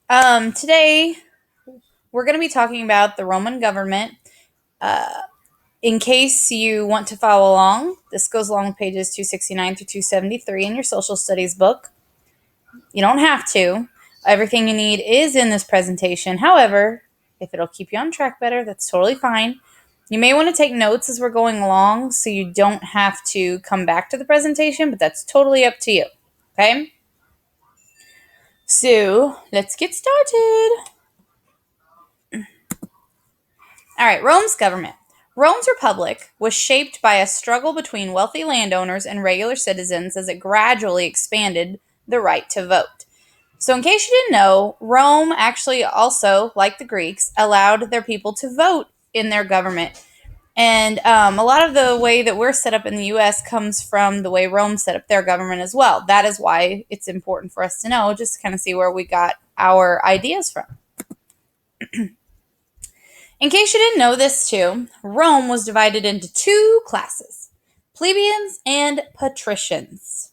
Today we're going to be talking about the Roman government. Uh, in case you want to follow along, this goes along with pages 269 through 273 in your social studies book. You don't have to. Everything you need is in this presentation. However, if it'll keep you on track better, that's totally fine. You may want to take notes as we're going along so you don't have to come back to the presentation, but that's totally up to you. Okay? So, let's get started. All right, Rome's government. Rome's republic was shaped by a struggle between wealthy landowners and regular citizens as it gradually expanded the right to vote. So, in case you didn't know, Rome actually also, like the Greeks, allowed their people to vote in their government. And a lot of the way that we're set up in the U.S. comes from the way Rome set up their government as well. That is why it's important for us to know, just to kind of see where we got our ideas from. In case you didn't know this too, Rome was divided into two classes, plebeians and patricians.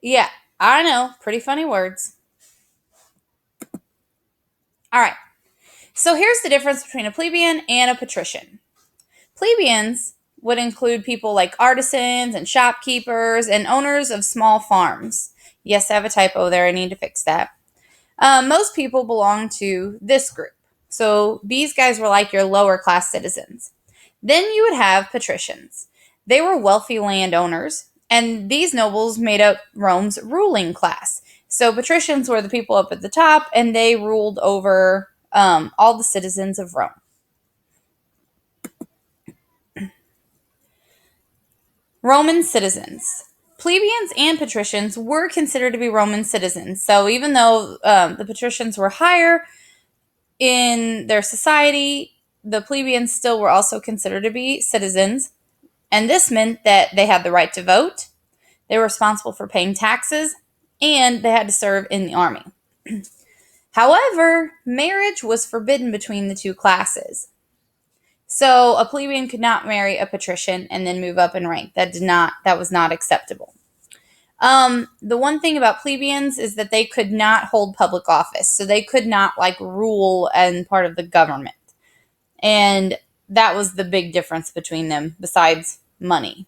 Yeah, I know, pretty funny words. All right, so here's the difference between a plebeian and a patrician. Plebeians would include people like artisans and shopkeepers and owners of small farms. Yes, I have a typo there, I need to fix that. Most people belong to this group. So these guys were like your lower class citizens. Then you would have patricians. They were wealthy landowners, and these nobles made up Rome's ruling class. So patricians were the people up at the top, and they ruled over all the citizens of Rome. Roman citizens. Plebeians and patricians were considered to be Roman citizens. So even though the patricians were higher in their society, the plebeians still were also considered to be citizens. And this meant that they had the right to vote, they were responsible for paying taxes, and they had to serve in the army. However, marriage was forbidden between the two classes. So a plebeian could not marry a patrician and then move up in rank. That was not acceptable. The one thing about plebeians is that they could not hold public office. So they could not rule and part of the government. And that was the big difference between them besides money.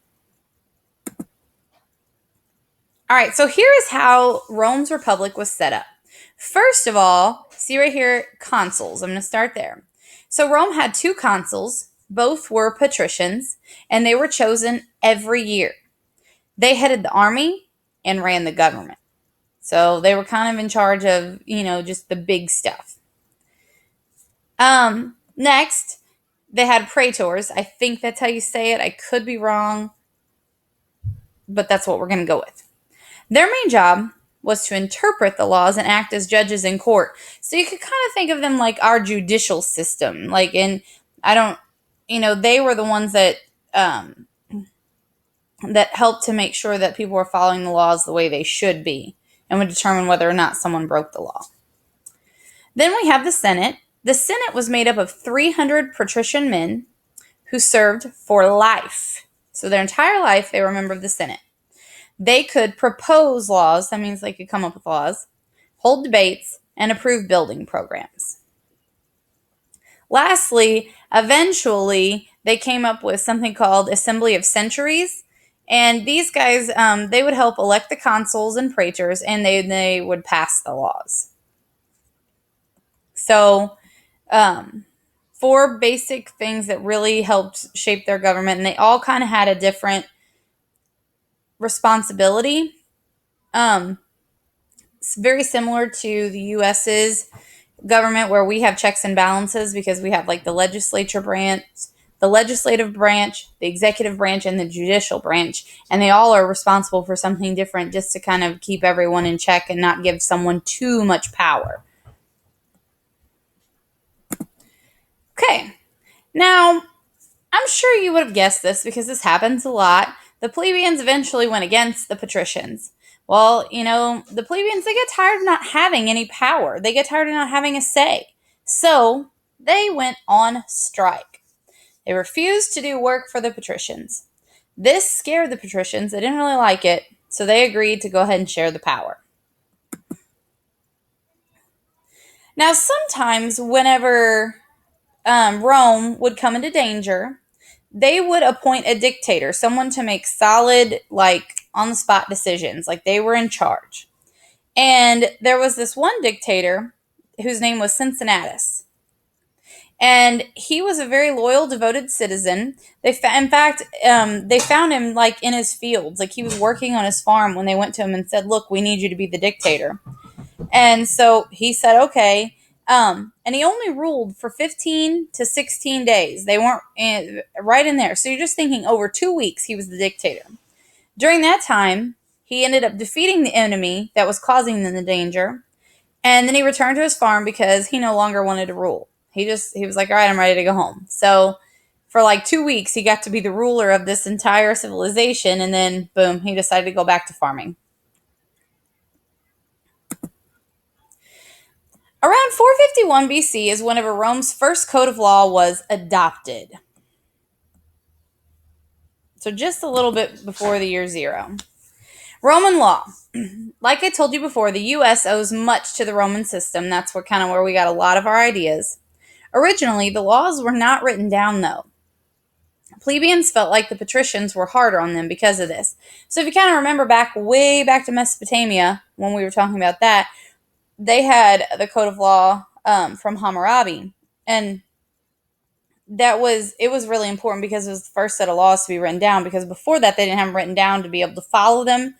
All right, so here is how Rome's republic was set up. First of all, see right here, consuls. I'm going to start there. So Rome had two consuls. Both were patricians, and they were chosen every year. They headed the army and ran the government. So they were kind of in charge of, just the big stuff. Next, they had praetors. I think that's how you say it. I could be wrong, but that's what we're going to go with. Their main job was to interpret the laws and act as judges in court. So you could kind of think of them like our judicial system. They were the ones that helped to make sure that people were following the laws the way they should be and would determine whether or not someone broke the law. Then we have the Senate. The Senate was made up of 300 patrician men who served for life. So their entire life, they were a member of the Senate. They could propose laws, that means they could come up with laws, hold debates, and approve building programs. Lastly, eventually, they came up with something called Assembly of Centuries, and these guys, they would help elect the consuls and praetors, and they would pass the laws. So, four basic things that really helped shape their government, and they all kind of had a different responsibility. It's very similar to the US's government, where we have checks and balances because we have the legislative branch, the executive branch, and the judicial branch, and they all are responsible for something different just to kind of keep everyone in check and not give someone too much power. Okay, now I'm sure you would have guessed this because this happens a lot. The plebeians eventually went against the patricians. Well, the plebeians, they get tired of not having any power. They get tired of not having a say. So they went on strike. They refused to do work for the patricians. This scared the patricians. They didn't really like it, so they agreed to go ahead and share the power. Now, sometimes whenever Rome would come into danger, they would appoint a dictator, someone to make solid, like on the spot decisions, like they were in charge. And there was this one dictator whose name was Cincinnatus. And he was a very loyal, devoted citizen. In fact, they found him like in his fields, like he was working on his farm when they went to him and said, "Look, we need you to be the dictator." And so he said, "Okay." And he only ruled for 15 to 16 days. They weren't right in there. So you're just thinking over 2 weeks he was the dictator. During that time, he ended up defeating the enemy that was causing them the danger. And then he returned to his farm because he no longer wanted to rule. He was like, all right, I'm ready to go home. So for like 2 weeks, he got to be the ruler of this entire civilization. And then, boom, he decided to go back to farming. Around 451 BC is whenever Rome's first code of law was adopted. So just a little bit before the year zero. Roman law. Like I told you before, the U.S. owes much to the Roman system. That's where we got a lot of our ideas. Originally, the laws were not written down, though. Plebeians felt like the patricians were harder on them because of this. So if you kind of remember way back to Mesopotamia, when we were talking about that, they had the code of law from Hammurabi. And it was really important because it was the first set of laws to be written down, because before that they didn't have them written down to be able to follow them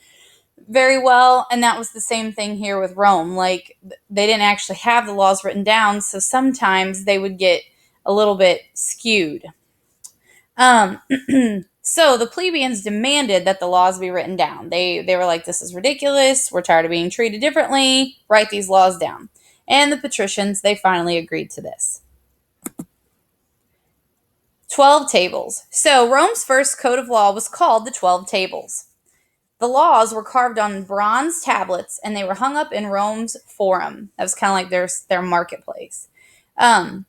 very well. And that was the same thing here with Rome. Like, they didn't actually have the laws written down, so sometimes they would get a little bit skewed. So the plebeians demanded that the laws be written down. They were like, this is ridiculous, we're tired of being treated differently, write these laws down. And the patricians, they finally agreed to this. 12 tables. So Rome's first code of law was called the 12 tables. The laws were carved on bronze tablets, and they were hung up in Rome's forum. That was kind of like their marketplace. The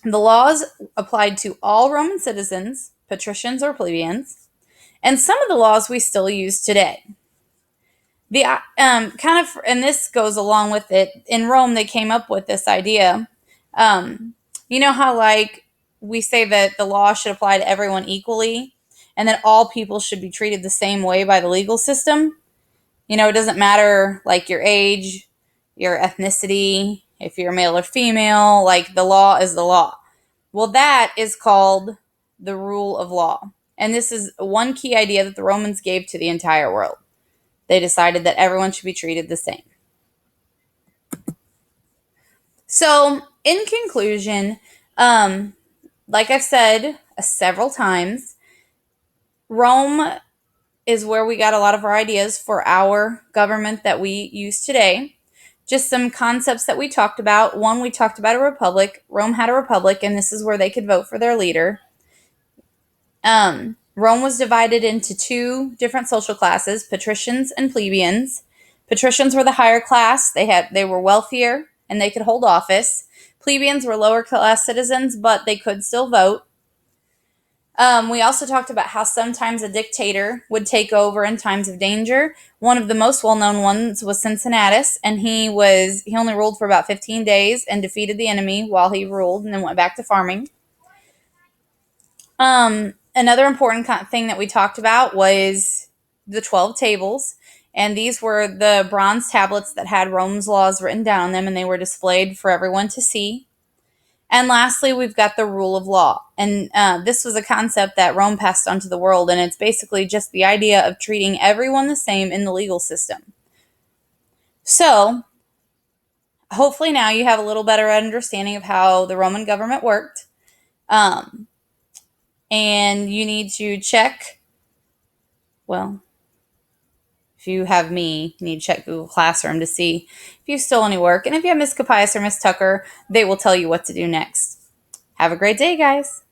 laws applied to all Roman citizens, patricians or plebeians, and some of the laws we still use today. The and this goes along with it. In Rome, they came up with this idea. You know how like we say that the law should apply to everyone equally, and that all people should be treated the same way by the legal system? You know, it doesn't matter like your age, your ethnicity, if you're male or female, like the law is the law. Well, that is called the rule of law. And this is one key idea that the Romans gave to the entire world. They decided that everyone should be treated the same. So, in conclusion, like I've said several times, Rome is where we got a lot of our ideas for our government that we use today. Just some concepts that we talked about. One, we talked about a republic. Rome had a republic, and this is where they could vote for their leader. Rome was divided into two different social classes, patricians and plebeians. Patricians were the higher class. They were wealthier, and they could hold office. Plebeians were lower class citizens, but they could still vote. We also talked about how sometimes a dictator would take over in times of danger. One of the most well-known ones was Cincinnatus, and he only ruled for about 15 days and defeated the enemy while he ruled, and then went back to farming. Another important thing that we talked about was the 12 tables, and these were the bronze tablets that had Rome's laws written down on them, and they were displayed for everyone to see. And lastly, we've got the rule of law. And this was a concept that Rome passed on to the world, and it's basically just the idea of treating everyone the same in the legal system. So, hopefully now you have a little better understanding of how the Roman government worked. And you need to check, well, if you have me, you need to check Google Classroom to see if you stole any work. And if you have Miss Capias or Miss Tucker, they will tell you what to do next. Have a great day, guys.